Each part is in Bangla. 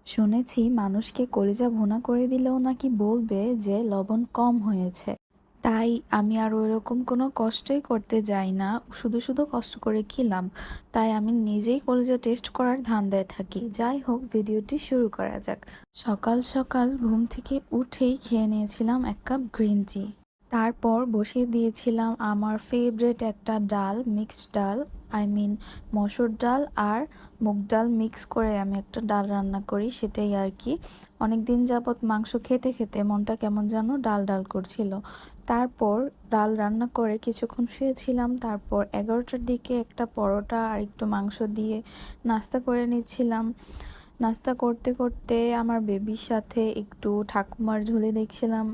শুনেছি মানুষকে কলিজা ভুনা করে দিলেও নাকি বলবে যে লবণ কম হয়েছে। তাই আমি আর ওইরকম কোনো কষ্টই করতে যাই না, শুধু শুধু কষ্ট করে খেলাম। তাই আমি নিজেই কলিজা টেস্ট করার ধান্দায় থাকি। যাই হোক, ভিডিওটি শুরু করা যাক। সকাল সকাল ঘুম থেকে উঠেই খেয়ে নিয়েছিলাম এক কাপ গ্রিন টি। তারপর বসিয়ে দিয়েছিলাম আমার ফেভারিট একটা ডাল, মিক্সড ডাল। মসুর ডাল আর মুগ ডাল মিক্স করে আমি একটা ডাল রান্না করি, সেটাই আর কি। অনেক দিন যাবৎ মাংস খেতে খেতে মনটা কেমন যেন ডাল ডাল করছিল। তারপর ডাল রান্না করে কিছুক্ষণ শুয়েছিলাম। তারপর 11টার দিকে একটা পরোটা আর একটু মাংস দিয়ে নাস্তা করে নিচ্ছিলাম। নাস্তা করতে করতে আমার বেবির সাথে একটু ঠাকুমার ঝুলি দেখছিলাম।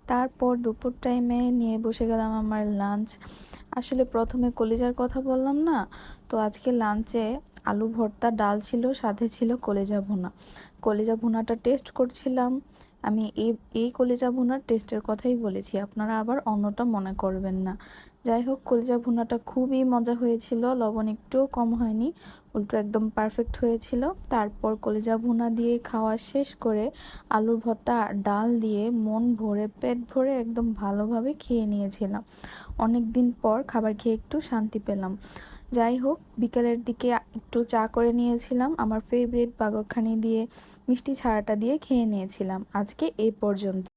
তারপর দুপুর টাইমে নিয়ে বসে গেলাম আমার লাঞ্চ। আসলে প্রথমে কলিজার কথা বললাম না, তো আজকে লাঞ্চে আলু ভর্তা, ডাল ছিল, সাথে ছিল কলিজা ভুনা। কলিজা ভুনাটা টেস্ট করছিলাম। আমি এই কলিজা ভুনার টেস্টের কথাই বলেছি, আপনারা আবার অন্যটা মনে করবেন না। যাই হোক, কলিজা ভুনাটা খুবই মজা হয়েছিল, লবণ একটুও কম হয়নি, উল্টো একদম পারফেক্ট হয়েছিল। তারপর কলিজা ভুনা দিয়ে খাওয়া শেষ করে আলুর ভর্তা আর ডাল দিয়ে মন ভরে, পেট ভরে একদম ভালোভাবে খেয়ে নিয়েছিলাম। অনেক দিন পর খাবার খেয়ে একটু শান্তি পেলাম। যাই হোক, বিকেলের দিকে একটু চা করে নিয়েছিলাম, আমার ফেভারিট বাগরখানি দিয়ে, মিষ্টি ছাড়াটা দিয়ে খেয়ে নিয়েছিলাম। আজকে এই পর্যন্ত।